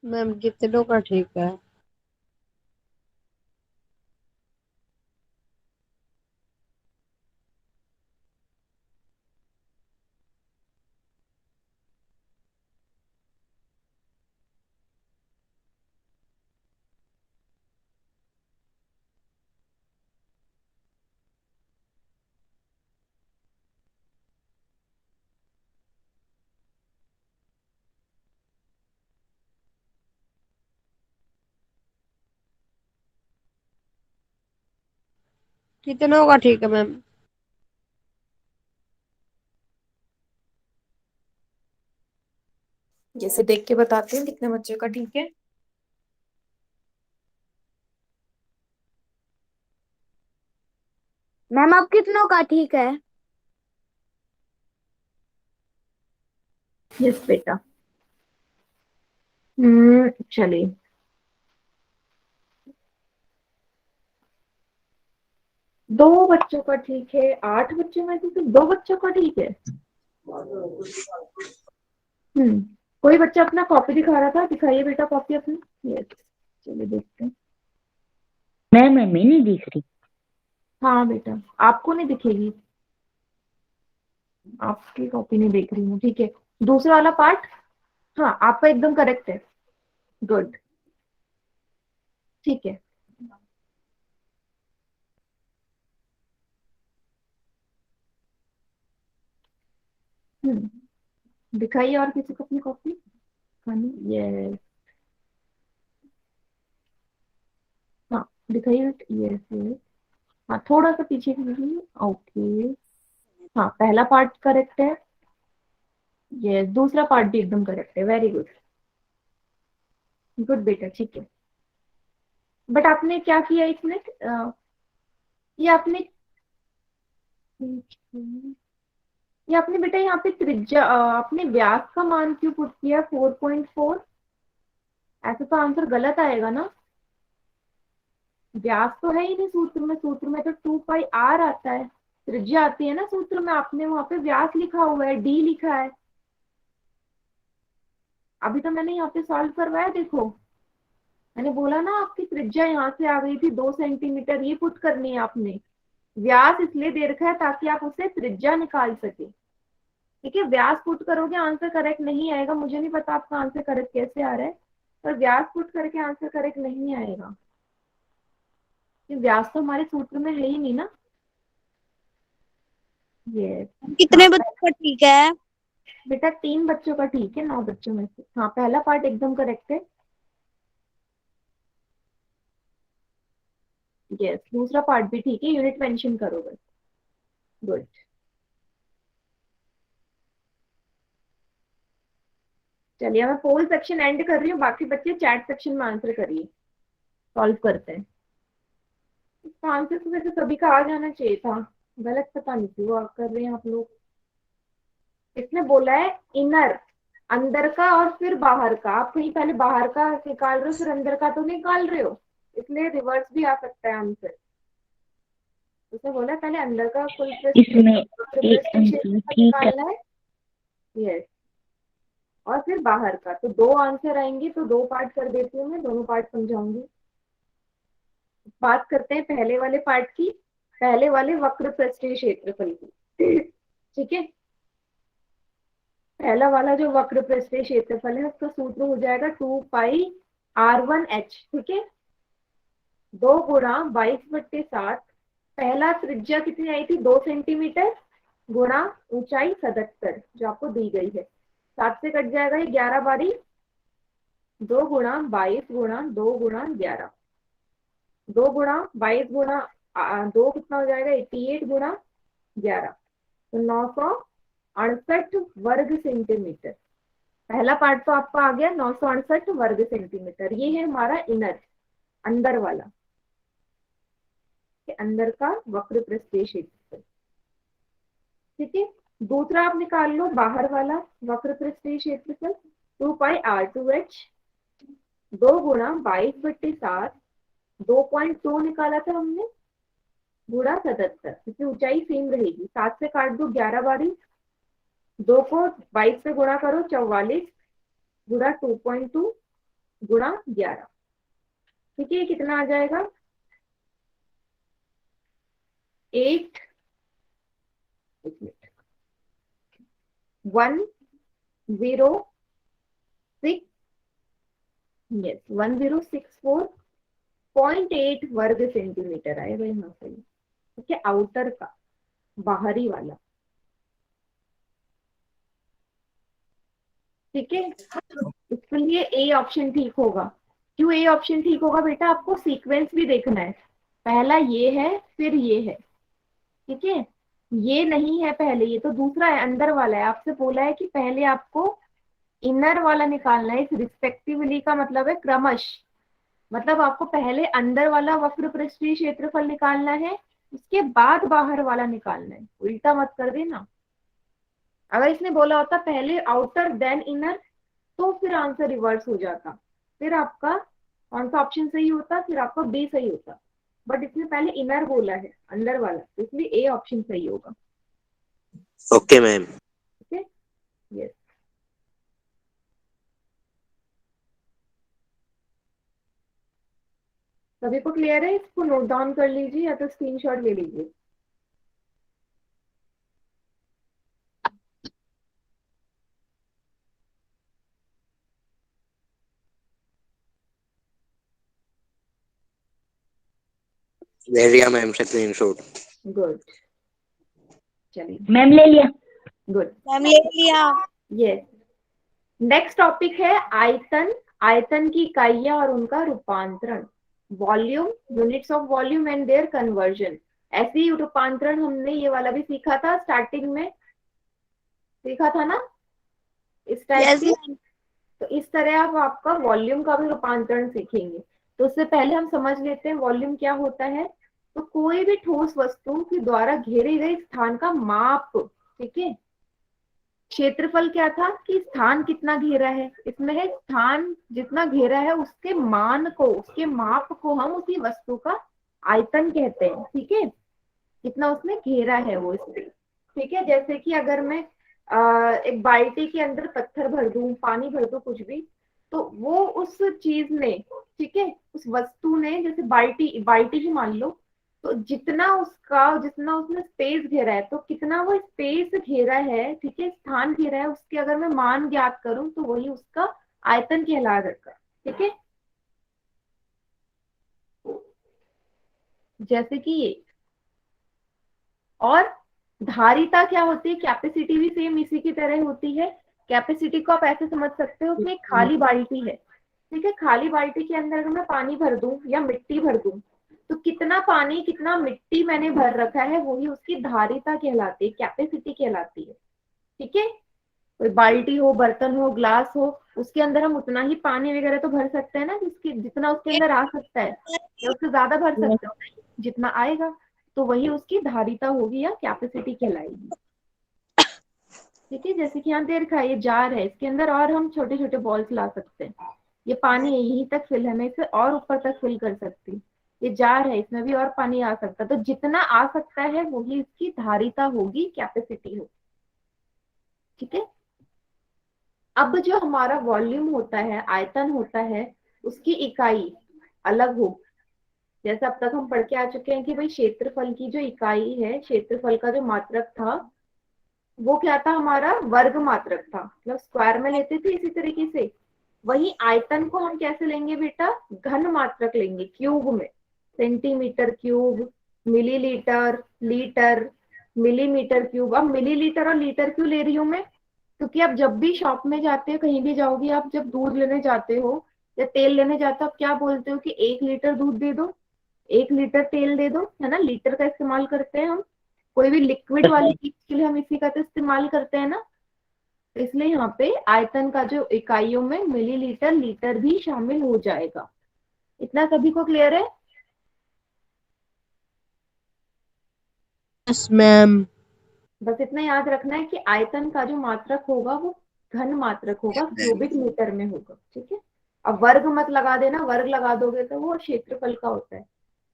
मैम कितनों का ठीक है? कितनों का ठीक है मैम? जैसे देख के बताते हैं कितने बच्चे का ठीक है। मैम अब कितनों का ठीक है? यस बेटा। चलिए, दो बच्चों का ठीक है, 8 बच्चों में से सिर्फ 2 बच्चों का ठीक है। हम्म कोई बच्चा अपना कॉपी दिखा रहा था, दिखाइए बेटा कॉपी अपनी। यस, चलिए देखते हैं। मैम मैं नहीं दिख रही। हाँ बेटा, आपको नहीं दिखेगी, आपकी कॉपी नहीं देख रही हूँ। ठीक है, दूसरा वाला पार्ट। हाँ, आपका एकदम करेक्ट है। गुड, ठीक है। दिखाइए और किसी को अपनी कॉपी। खानी, यस। हाँ दिखाइए, यस यस। हाँ, थोड़ा सा पीछे कीजिए। ओके, हाँ पहला पार्ट करेक्ट है। ये दूसरा पार्ट भी एकदम करेक्ट है, वेरी गुड, गुड बेटा, ठीक है। बट आपने क्या किया इसमें, ये आपने ये आपने बेटा यहाँ पे त्रिज्या, आपने व्यास का मान क्यों पुट किया 4.4? ऐसा तो आंसर गलत आएगा ना, व्यास तो है ही नहीं सूत्र में तो 2πr आता है, त्रिज्या आती है ना सूत्र में, आपने वहां पे व्यास लिखा हुआ है, डी लिखा है। अभी तो मैंने यहाँ पे सॉल्व करवाया, देखो मैंने बोला ना आपकी त्रिज्या यहाँ से आ गई थी 2 सेंटीमीटर, ये पुट करनी है आपने। व्यास इसलिए दे रखा है ताकि आप उससे त्रिज्या निकाल सके, ठीक है। व्यास पुट करोगे आंसर करेक्ट नहीं आएगा, मुझे नहीं पता आपका आंसर करेक्ट कैसे आ रहा है, पर व्यास पुट करके आंसर करेक्ट नहीं आएगा, ये व्यास तो हमारे सूत्र में है ही नहीं ना। ये कितने बच्चों का ठीक है? बेटा 3 बच्चों का ठीक है 9 बच्चों में से, हाँ पहला पार्ट एकदम करेक्ट है। यस, दूसरा पार्ट भी ठीक है, यूनिट मेंशन करो बस, गुड। चलिए मैं पोल सेक्शन एंड कर रही हूँ, बाकी बच्चे चैट सेक्शन में आंसर करिए, सॉल्व करते हैं। इसका आंसर तो वैसे सभी का आ जाना चाहिए था, गलत पता नहीं क्यों कर रहे हैं आप लोग। इसने बोला है इनर, अंदर का और फिर बाहर का, आप कहीं पहले बाहर का निकाल रहे हो फिर अंदर का तो निकाल रहे हो, इसलिए रिवर्स भी आ सकता है आंसर। उसने बोला पहले अंदर का फुल इसमें निकालना है, यस, और फिर बाहर का, तो 2 आंसर आएंगे, तो 2 पार्ट कर देती हूँ मैं, दोनों पार्ट समझाऊंगी। बात करते हैं पहले वाले पार्ट की, पहले वाले वक्र पृष्ठीय क्षेत्रफल की, ठीक है। पहला वाला जो वक्र पृष्ठीय क्षेत्रफल है उसका सूत्र हो जाएगा 2πr1h, ठीक है। 2 गुणा 22/7, पहला त्रिज्या कितनी आई थी 2 सेंटीमीटर, गुणा ऊंचाई 77 जो आपको दी गई है, 7 से कट जाएगा ये 11 बारी, 2 गुणा 22 गुणा 2 गुणा 11, 2 गुणा 22 गुणा 2 कितना हो जाएगा 88 गुणा 11, तो 968 वर्ग सेंटीमीटर। पहला पार्ट तो आपका आ गया 968 वर्ग सेंटीमीटर, ये है हमारा इनर, अंदर वाला, अंदर का वक्र पृष्ठीय क्षेत्रफल, ठीक है। दूसरा आप निकाल लो बाहर वाला वक्र पृष्ठीय क्षेत्रफल, 2πr2h, 2 गुणा 22/7, 2.2 निकाला था हमने, गुणा 77, क्योंकि ऊंचाई सेम रहेगी, 7 से काट दो 11 बारी, 2 को 22 से गुणा करो 44, गुणा 2.2 गुणा 11, ठीक है। कितना आ जाएगा 8 106, यस 1064.8 वर्ग सेंटीमीटर आएगा यहाँ से, ठीक है। आउटर का, बाहरी वाला, ठीक है। इसके लिए ए ऑप्शन ठीक होगा। क्यों ए ऑप्शन ठीक होगा बेटा, आपको सीक्वेंस भी देखना है, पहला ये है फिर ये है, ठीक है। ये नहीं है पहले, ये तो दूसरा है, अंदर वाला है, आपसे बोला है कि पहले आपको इनर वाला निकालना है, इस रिस्पेक्टिवली का मतलब है क्रमश, मतलब आपको पहले अंदर वाला वक्र पृष्ठीय क्षेत्रफल निकालना है, उसके बाद बाहर वाला निकालना है, उल्टा मत कर देना। अगर इसने बोला होता पहले आउटर देन इनर तो फिर आंसर रिवर्स हो जाता, फिर आपका कौन सा ऑप्शन सही होता, फिर आपका बी सही होता, बट इसने पहले इनर बोला है अंदर वाला, तो इसलिए ए ऑप्शन सही होगा। Okay ma'am. ठीक है, यस। सभी को क्लियर है, इसको नोट डाउन कर लीजिए या तो स्क्रीनशॉट ले लीजिए। ले लिया मैम स्क्रीनशॉट। गुड, चलिए मैम ले लिया। गुड, मैम ले लिया। यस। नेक्स्ट टॉपिक है आयतन, आयतन की इकाइयां और उनका रूपांतरण, volume, units of volume and their conversion. ऐसे ही रूपांतरण हमने ये वाला भी सीखा था, स्टार्टिंग में सीखा था ना, इस टाइप Yes, के। ma'am. तो इस तरह आप आपका वॉल्यूम का भी रूपांतरण सीखेंगे। तो उससे पहले हम समझ लेते हैं वॉल्यूम क्या होता है। तो कोई भी ठोस वस्तु के द्वारा घेरे गए स्थान का माप, ठीक है। क्षेत्रफल क्या था कि स्थान कितना घेरा है, इसमें है स्थान जितना घेरा है उसके मान को, उसके माप को हम उसी वस्तु का आयतन कहते हैं, ठीक है। कितना उसने घेरा है वो स्पेस, ठीक है। जैसे कि अगर मैं एक बाल्टी के अंदर पत्थर भर दूं, पानी भर दूं, कुछ भी, तो वो उस चीज ने, ठीक है, उस वस्तु ने, जैसे बाल्टी बाल्टी ही मान लो, तो जितना उसने स्पेस घेरा है, तो कितना वो स्पेस घेरा है, ठीक है, स्थान घेरा है, उसके अगर मैं मान ज्ञात करूं तो वही उसका आयतन कहलाएगा, ठीक है। जैसे कि ये, और धारिता क्या होती है, कैपेसिटी भी सेम इसी की तरह होती है। कैपेसिटी को आप ऐसे समझ सकते हो कि एक खाली बाल्टी है, ठीक है। खाली बाल्टी के अंदर अगर मैं पानी भर दूं या मिट्टी भर दूं, तो कितना पानी कितना मिट्टी मैंने भर रखा है वही उसकी धारिता कहलाती है, कैपेसिटी कहलाती है, ठीक है। कोई बाल्टी हो, बर्तन हो, ग्लास हो, उसके अंदर हम उतना ही पानी वगैरह तो भर सकते हैं ना, जिसकी जितना उसके अंदर आ सकता है, या उससे ज्यादा भर सकते हो नहीं, जितना आएगा, तो वही उसकी धारिता होगी या कैपेसिटी कहलाएगी, ठीक है। जैसे कि यहाँ दे रखा है, ये जार है, इसके अंदर और हम छोटे छोटे बॉल्स ला सकते हैं। ये पानी है, यहीं तक फिल है, मैं इसे और ऊपर तक फिल कर सकती हूँ। ये जार है, इसमें भी और पानी आ सकता है, तो जितना आ सकता है वही इसकी धारिता होगी, कैपेसिटी होगी, ठीक है। अब जो हमारा वॉल्यूम होता है, आयतन होता है, उसकी इकाई अलग होगी। जैसे अब तक हम पढ़ के आ चुके हैं कि भाई क्षेत्रफल की जो इकाई है, क्षेत्रफल का जो मात्रक था वो क्या था, हमारा वर्ग मात्रक था, मतलब स्क्वायर में लेते थे। इसी तरीके से वही आयतन को हम कैसे लेंगे बेटा, घन मात्रक लेंगे, क्यूब में, centimetre cube, millilitre, litre, millimetre cube. अब मिलीलीटर और लीटर क्यों ले रही हूं मैं, क्योंकि आप जब भी शॉप में जाते हो, कहीं भी जाओगे, आप जब दूध लेने जाते हो या तेल लेने जाते हो, आप क्या बोलते हो कि 1 लीटर दूध दे दो, 1 लीटर तेल दे दो, है ना। लीटर का इस्तेमाल करते हैं हम, कोई भी लिक्विड वाली चीज के लिए हम इसी का तो इस्तेमाल करते हैं ना। तो इसलिए यहाँ पे आयतन का जो इकाइयों में मिलीलीटर, लीटर भी शामिल हो जाएगा। इतना सभी को क्लियर है। Yes, ma'am. बस इतना याद रखना है कि आयतन का जो मात्रक होगा वो घन मात्रक होगा, क्यूबिक मीटर में होगा, ठीक है। अब वर्ग मत लगा देना, वर्ग लगा दोगे तो वो क्षेत्रफल का होता है,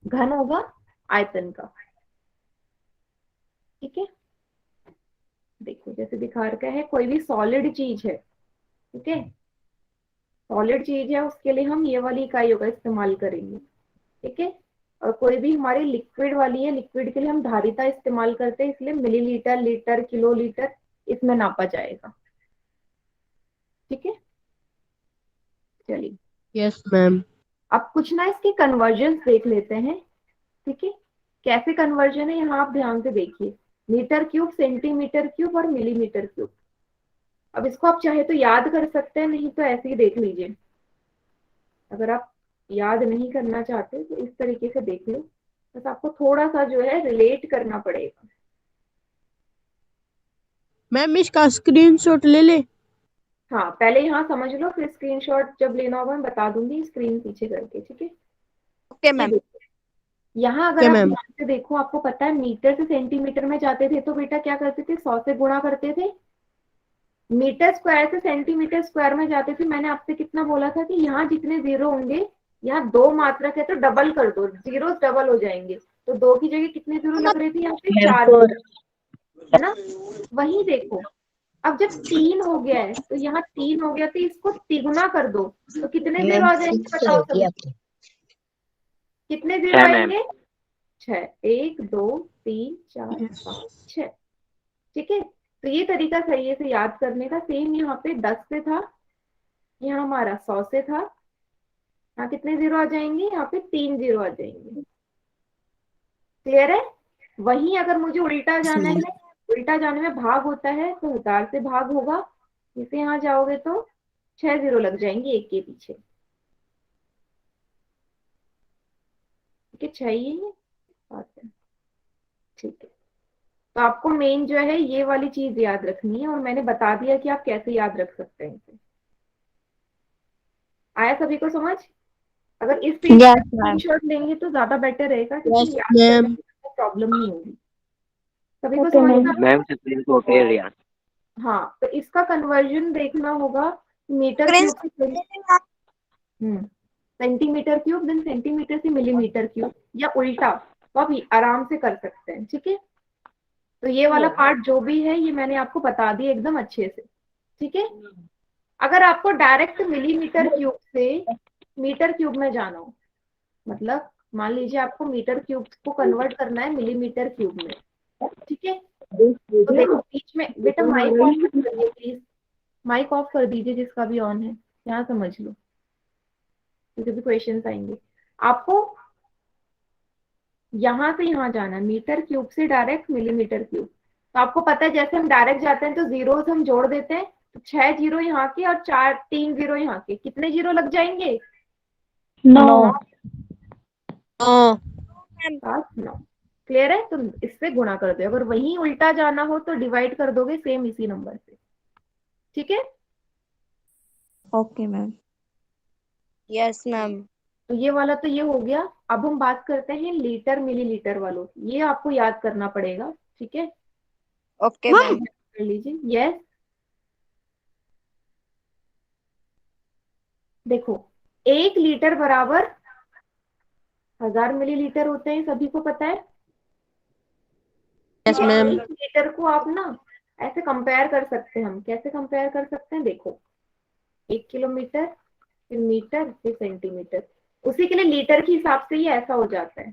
घन होगा आयतन का, ठीक है। देखो जैसे दिखा रखा है, कोई भी सॉलिड चीज है, ठीक है, सॉलिड चीज है, उसके लिए हम ये वाली इकाइयों का इस्तेमाल करेंगे, ठीक है। और कोई भी हमारी लिक्विड वाली है, लिक्विड के लिए हम धारिता इस्तेमाल करते हैं, इसलिए मिलीलीटर, लीटर, किलोलीटर इसमें नापा जाएगा, ठीक है। चलिए Yes, ma'am. अब कुछ ना इसके कन्वर्जन देख लेते हैं, ठीक है। कैसे कन्वर्जन है यहाँ आप ध्यान से देखिए, मीटर क्यूब, सेंटीमीटर क्यूब और मिलीमीटर क्यूब। अब इसको आप चाहे तो याद कर सकते हैं, नहीं तो ऐसे ही देख लीजिए। अगर आप याद नहीं करना चाहते तो इस तरीके से देख लो, बस आपको थोड़ा सा जो है रिलेट करना पड़ेगा। मैम इसका स्क्रीनशॉट ले ले. हाँ पहले यहाँ समझ लो, फिर स्क्रीनशॉट जब लेना होगा मैं बता दूंगी स्क्रीन पीछे करके, ठीक है। Okay, ये ma'am. देखो, यहाँ अगर Okay, आप ma'am. ध्यान से देखो, आपको पता है मीटर से सेंटीमीटर में जाते थे तो बेटा क्या करते थे, 100 से गुणा करते थे। मीटर स्क्वायर से सेंटीमीटर स्क्वायर में जाते थे। मैंने आपसे कितना बोला था कि यहाँ जितने जीरो होंगे, यहाँ दो मात्रक है तो डबल कर दो, जीरो डबल हो जाएंगे। तो दो की जगह कितने जीरो लग रहे थे, यहाँ पे 4 जीरो, है ना। वही देखो, अब जब 3 हो गया है तो यहाँ 3 हो गया, तो इसको तिगुना कर दो, तो कितने जीरो मैम आ जाएंगे 6 बताओ होगी सभी। आपकी। कितने जीरो 6 मैम। आएंगे, 6, 1 2 3 4 5 6, ठीक है। तो ये तरीका सही है से याद करने का। सेम यहाँ पे 10 से था, यहाँ हमारा 100 से था, यहाँ कितने जीरो आ जाएंगे, यहाँ पे 3 जीरो आ जाएंगे। क्लियर है। वहीं अगर मुझे उल्टा जाना है, उल्टा जाने में भाग होता है तो 1000 से भाग होगा, इसे यहाँ जाओगे तो 6 जीरो लग जाएंगे एक के पीछे, ठीक है। 6 ही है बात है, ठीक है। तो आपको मेन जो है ये वाली चीज याद रखनी है, और मैंने बता दिया कि आप कैसे याद रख सकते हैं इसे। आया सभी को समझ? अगर इस पेज का Yes, ma'am. स्क्रीनशॉट लेंगे तो ज्यादा बेटर रहेगा, Yes, क्योंकि याद करने ma'am. में प्रॉब्लम नहीं होगी। सभी को Okay, समझ ma'am. में मैम स्क्रीनशॉट है रिया। हाँ, तो इसका कन्वर्जन देखना होगा मीटर क्यूब से सेंटीमीटर क्यूब, देन सेंटीमीटर से मिलीमीटर क्यूब, या उल्टा तो आप आराम से कर सकते हैं। ठीक है, तो ये वाला पार्ट जो भी है ये मैंने आपको बता दिया एकदम अच्छे से। ठीक है, अगर आपको डायरेक्ट मिलीमीटर क्यूब से मीटर क्यूब में जाना हो, मतलब मान लीजिए आपको मीटर क्यूब को कन्वर्ट करना है मिलीमीटर क्यूब में, ठीक है, तो देखो बीच में बेटा माइक ऑफ मत करिए प्लीज, माइक ऑफ कर दीजिए जिसका भी ऑन है, यहाँ समझ लो क्योंकि भी क्वेश्चंस आएंगे। आपको यहाँ से यहाँ जाना है मीटर क्यूब से डायरेक्ट मिलीमीटर क्यूब, तो आपको पता है जैसे हम डायरेक्ट जाते हैं तो जीरोस हम जोड़ देते हैं, तो 6 जीरो यहाँ के और 3 जीरो यहाँ के, कितने जीरो लग जाएंगे? 9. No. 7 9। क्लियर है? तो इससे गुणा कर दो, अगर वहीं उल्टा जाना हो तो डिवाइड कर दोगे सेम इसी नंबर से। ठीक है, Okay, ma'am. Yes, ma'am. तो ये वाला तो ये हो गया। अब हम बात करते हैं लीटर मिलीलीटर वालों की, ये आपको याद करना पड़ेगा। ठीक है, Okay, ma'am. कर लीजिए। यस, देखो 1 लीटर बराबर 1000 मिलीलीटर होते हैं, सभी को पता है। Yes, ma'am. 1 लीटर को आप ना ऐसे कंपेयर कर सकते हैं, हम कैसे कंपेयर कर सकते हैं, देखो 1 किलोमीटर, फिर मीटर, फिर सेंटीमीटर, उसी के लिए लीटर के हिसाब से ये ऐसा हो जाता है।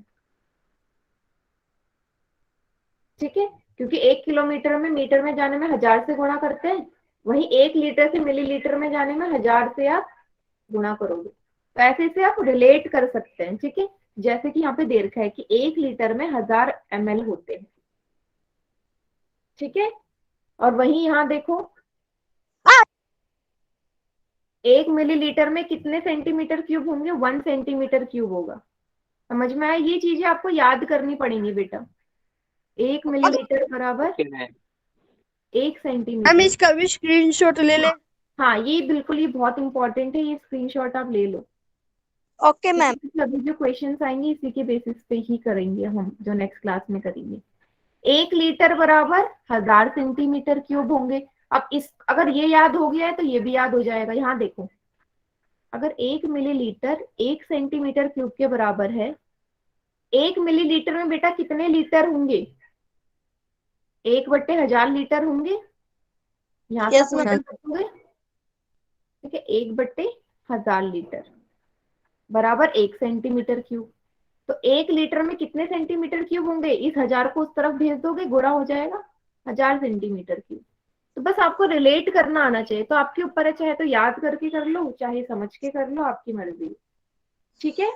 ठीक है, क्योंकि 1 किलोमीटर में मीटर में जाने में 1000 से गुणा करते हैं, वहीं 1 लीटर से मिलीलीटर में जाने में 1000 से आप गुणा करोगे, तो ऐसे से आप रिलेट कर सकते हैं। ठीक है, जैसे कि यहाँ पे दे रखा है कि 1 लीटर में 1000 ml होते हैं। ठीक है, और वहीं यहाँ देखो 1 मिलीलीटर में कितने सेंटीमीटर क्यूब होंगे? 1 सेंटीमीटर क्यूब होगा। समझ में आया? ये चीजें आपको याद करनी पड़ेंगी बेटा। 1 मिलीलीटर बराबर ओके मैम। मैम1 सेंटीमीटर। इसका भी स्क्रीनशॉट ले ले। हाँ, ये बिल्कुल, ये बहुत इंपॉर्टेंट है, ये स्क्रीनशॉट आप ले लो। Okay ma'am. अभी जो क्वेश्चंस आएंगे इसी के बेसिस पे ही करेंगे हम, जो नेक्स्ट क्लास में करेंगे। 1 लीटर बराबर 1000 सेंटीमीटर क्यूब होंगे। अब इस अगर ये याद हो गया है तो ये भी याद हो जाएगा। यहाँ देखो, अगर 1 मिलीलीटर 1 सेंटीमीटर क्यूब के बराबर है, 1 मिलीलीटर में बेटा कितने लीटर होंगे? 1/1000 लीटर होंगे। यहाँ यस तक मैम। मतलब रखोगे। ठीक है, 1/1000 लीटर बराबर 1 सेंटीमीटर क्यूब। तो 1 लीटर में कितने सेंटीमीटर क्यूब होंगे? इस 1000 को उस तरफ भेज दोगे, गुणा हो जाएगा 1000 सेंटीमीटर क्यूब। तो बस आपको रिलेट करना आना चाहिए, तो आपके ऊपर है, चाहे तो याद करके कर लो, चाहे समझ के कर लो, आपकी मर्जी। ठीक है,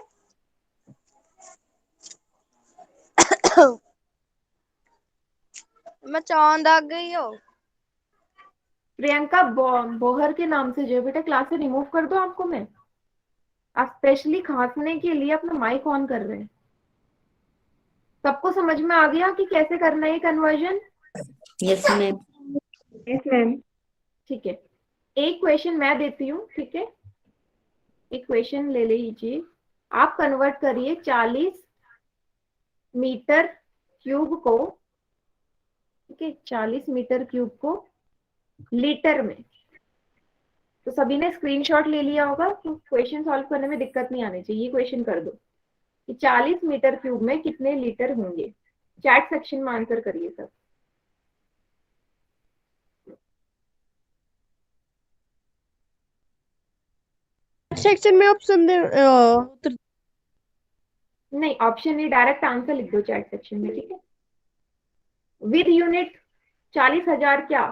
मैं चांद आ गई हो। प्रियंका बोहर के नाम से जो है बेटा क्लास से रिमूव कर दो आपको मैं। आप स्पेशली खांसने के लिए अपना माइक ऑन कर रहे हैं। सबको समझ में आ गया कि कैसे करना है conversion? Yes, ma'am. Yes ma'am. ठीक है, एक क्वेश्चन मैं देती हूँ। ठीक है, एक क्वेश्चन ले लीजिए, आप कन्वर्ट करिए 40 मीटर क्यूब को, ठीक है, 40 मीटर क्यूब को लीटर में। तो सभी ने स्क्रीनशॉट ले लिया होगा, तो क्वेश्चन सॉल्व करने में दिक्कत नहीं आनी चाहिए। ये क्वेश्चन कर दो कि 40 मीटर क्यूब में कितने लीटर होंगे। चैट सेक्शन में आंसर करिए सब। सेक्शन में ऑप्शन दे उत्तर। नहीं, ऑप्शन नहीं, डायरेक्ट आंसर लिख दो चैट सेक्शन में। ठीक है, विद यूनिट 40,000 क्या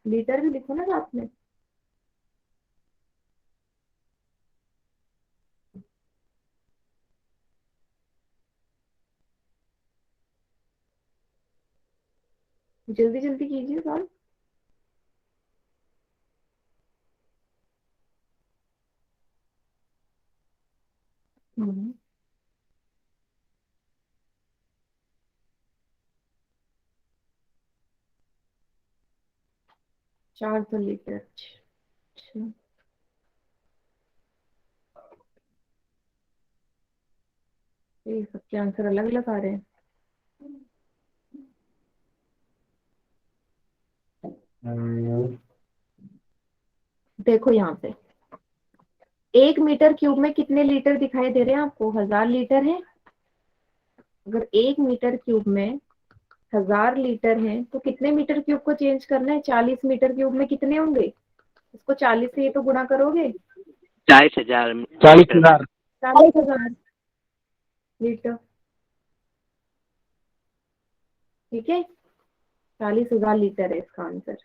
लीटर भी लिखो ना साथ में। जल्दी जल्दी कीजिए सॉल्व। हम्म, 400 लीटर। अच्छा, ये सबके आंसर अलग अलग आ रहे हैं। देखो यहाँ पे 1 मीटर क्यूब में कितने लीटर दिखाई दे रहे हैं आपको? 1000 लीटर है। अगर 1 मीटर क्यूब में 1000 लीटर है तो कितने मीटर क्यूब को चेंज करना है? 40 मीटर क्यूब में कितने होंगे? इसको 40 से ये तो गुणा करोगे। 40,000 40,000 40,000 लीटर। ठीक है, 40,000 लीटर है इसका आंसर।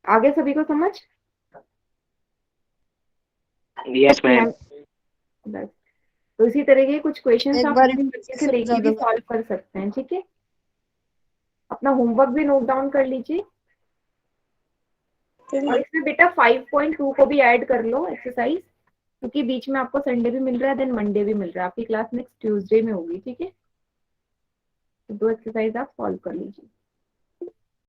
आगे सभी को समझ? Yes ma'am. बस, तो इसी तरह के कुछ क्वेश्चन एक आप बार तरीके से लेके भी सॉल्व कर सकते हैं। ठीक है, अपना होमवर्क भी नोट डाउन कर लीजिए। और इसमें बेटा 5.2 को भी ऐड कर लो एक्सरसाइज, क्योंकि बीच में आपको संडे भी मिल रहा है, देन मंडे भी मिल रहा है। आपकी क्लास नेक्स्ट ट्यूसडे में होगी। ठीक है, तो 2 एक्सरसाइज आप सॉल्व कर लीजिए।